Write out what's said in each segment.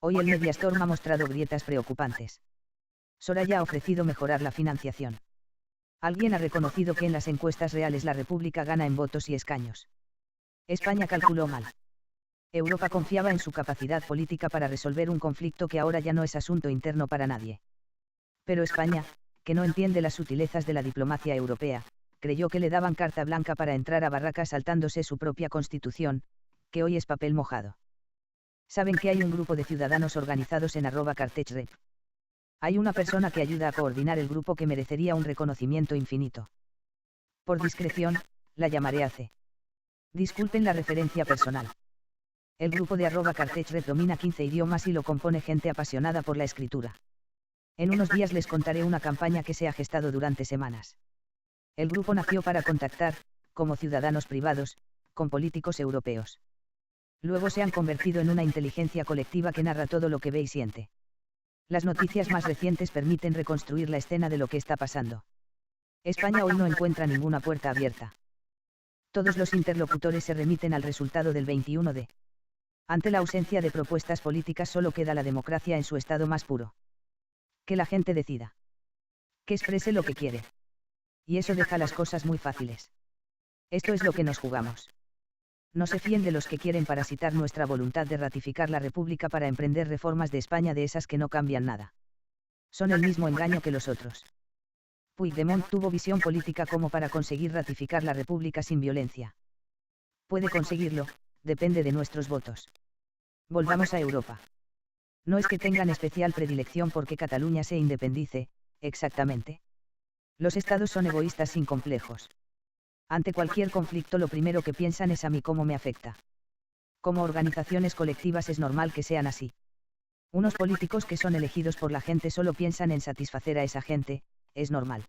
Hoy el Mediastorm ha mostrado grietas preocupantes. Soraya ha ofrecido mejorar la financiación. Alguien ha reconocido que en las encuestas reales la República gana en votos y escaños. España calculó mal. Europa confiaba en su capacidad política para resolver un conflicto que ahora ya no es asunto interno para nadie. Pero España, que no entiende las sutilezas de la diplomacia europea, creyó que le daban carta blanca para entrar a Barracas saltándose su propia constitución, que hoy es papel mojado. Saben que hay un grupo de ciudadanos organizados en @cartechrep. Hay una persona que ayuda a coordinar el grupo que merecería un reconocimiento infinito. Por discreción, la llamaré AC. Disculpen la referencia personal. El grupo de @cartechrep domina 15 idiomas y lo compone gente apasionada por la escritura. En unos días les contaré una campaña que se ha gestado durante semanas. El grupo nació para contactar, como ciudadanos privados, con políticos europeos. Luego se han convertido en una inteligencia colectiva que narra todo lo que ve y siente. Las noticias más recientes permiten reconstruir la escena de lo que está pasando. España hoy no encuentra ninguna puerta abierta. Todos los interlocutores se remiten al resultado del 21 de. Ante la ausencia de propuestas políticas solo queda la democracia en su estado más puro. Que la gente decida. Que exprese lo que quiere. Y eso deja las cosas muy fáciles. Esto es lo que nos jugamos. No se fíen de los que quieren parasitar nuestra voluntad de ratificar la República para emprender reformas de España, de esas que no cambian nada. Son el mismo engaño que los otros. Puigdemont tuvo visión política como para conseguir ratificar la República sin violencia. Puede conseguirlo, depende de nuestros votos. Volvamos a Europa. No es que tengan especial predilección porque Cataluña se independice, exactamente. Los estados son egoístas sin complejos. Ante cualquier conflicto lo primero que piensan es a mí cómo me afecta. Como organizaciones colectivas es normal que sean así. Unos políticos que son elegidos por la gente solo piensan en satisfacer a esa gente, es normal.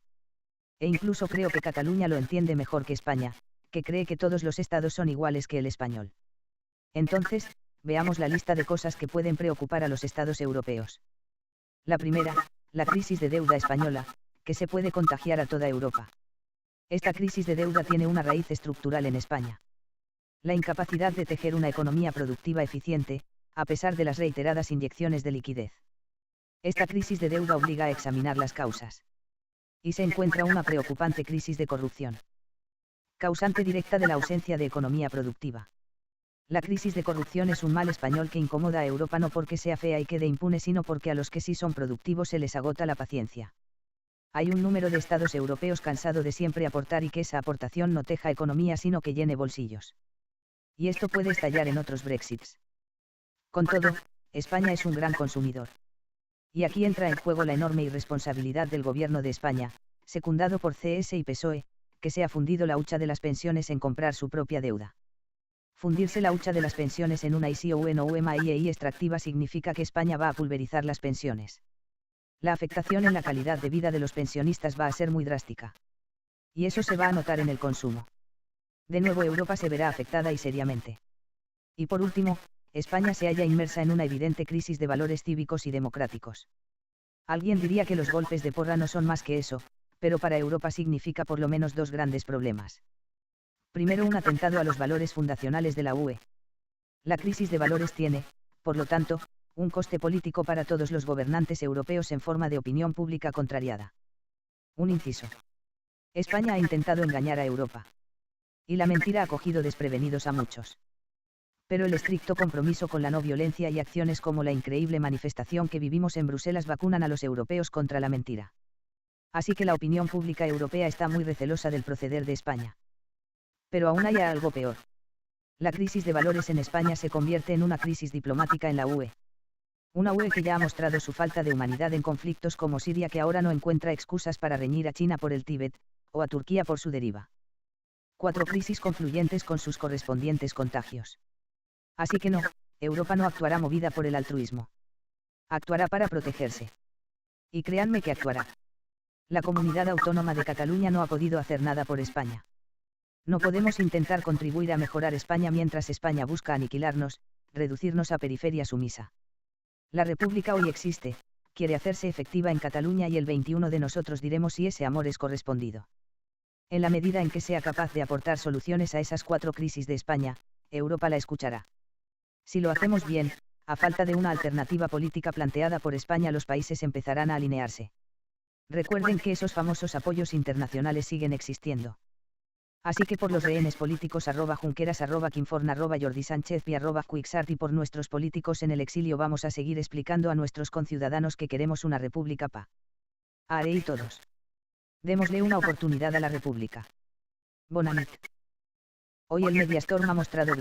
E incluso creo que Cataluña lo entiende mejor que España, que cree que todos los estados son iguales que el español. Entonces, veamos la lista de cosas que pueden preocupar a los estados europeos. La primera, la crisis de deuda española, que se puede contagiar a toda Europa. Esta crisis de deuda tiene una raíz estructural en España. La incapacidad de tejer una economía productiva eficiente, a pesar de las reiteradas inyecciones de liquidez. Esta crisis de deuda obliga a examinar las causas. Y se encuentra una preocupante crisis de corrupción. Causante directa de la ausencia de economía productiva. La crisis de corrupción es un mal español que incomoda a Europa no porque sea fea y quede impune, sino porque a los que sí son productivos se les agota la paciencia. Hay un número de estados europeos cansado de siempre aportar y que esa aportación no teja economía sino que llene bolsillos. Y esto puede estallar en otros Brexits. Con todo, España es un gran consumidor. Y aquí entra en juego la enorme irresponsabilidad del gobierno de España, secundado por CS y PSOE, que se ha fundido la hucha de las pensiones en comprar su propia deuda. Fundirse la hucha de las pensiones en una ICON o UMAIEI extractiva significa que España va a pulverizar las pensiones. La afectación en la calidad de vida de los pensionistas va a ser muy drástica. Y eso se va a notar en el consumo. De nuevo Europa se verá afectada y seriamente. Y por último, España se halla inmersa en una evidente crisis de valores cívicos y democráticos. Alguien diría que los golpes de porra no son más que eso, pero para Europa significa por lo menos dos grandes problemas. Primero, un atentado a los valores fundacionales de la UE. La crisis de valores tiene, por lo tanto, un coste político para todos los gobernantes europeos en forma de opinión pública contrariada. Un inciso. España ha intentado engañar a Europa. Y la mentira ha cogido desprevenidos a muchos. Pero el estricto compromiso con la no violencia y acciones como la increíble manifestación que vivimos en Bruselas vacunan a los europeos contra la mentira. Así que la opinión pública europea está muy recelosa del proceder de España. Pero aún hay algo peor. La crisis de valores en España se convierte en una crisis diplomática en la UE. Una UE que ya ha mostrado su falta de humanidad en conflictos como Siria, que ahora no encuentra excusas para reñir a China por el Tíbet, o a Turquía por su deriva. 4 crisis confluyentes con sus correspondientes contagios. Así que no, Europa no actuará movida por el altruismo. Actuará para protegerse. Y créanme que actuará. La comunidad autónoma de Cataluña no ha podido hacer nada por España. No podemos intentar contribuir a mejorar España mientras España busca aniquilarnos, reducirnos a periferia sumisa. La República hoy existe, quiere hacerse efectiva en Cataluña y el 21 de nosotros diremos si ese amor es correspondido. En la medida en que sea capaz de aportar soluciones a esas 4 crisis de España, Europa la escuchará. Si lo hacemos bien, A falta de una alternativa política planteada por España, los países empezarán a alinearse. Recuerden que esos famosos apoyos internacionales siguen existiendo. Así que por los rehenes políticos @Junqueras, @Quinforn, @Jordi Sánchez y @Quixart, y por nuestros políticos en el exilio, vamos a seguir explicando a nuestros conciudadanos que queremos una república Are y todos. Démosle una oportunidad a la república. Bona nit. Hoy el Mediastorm ha mostrado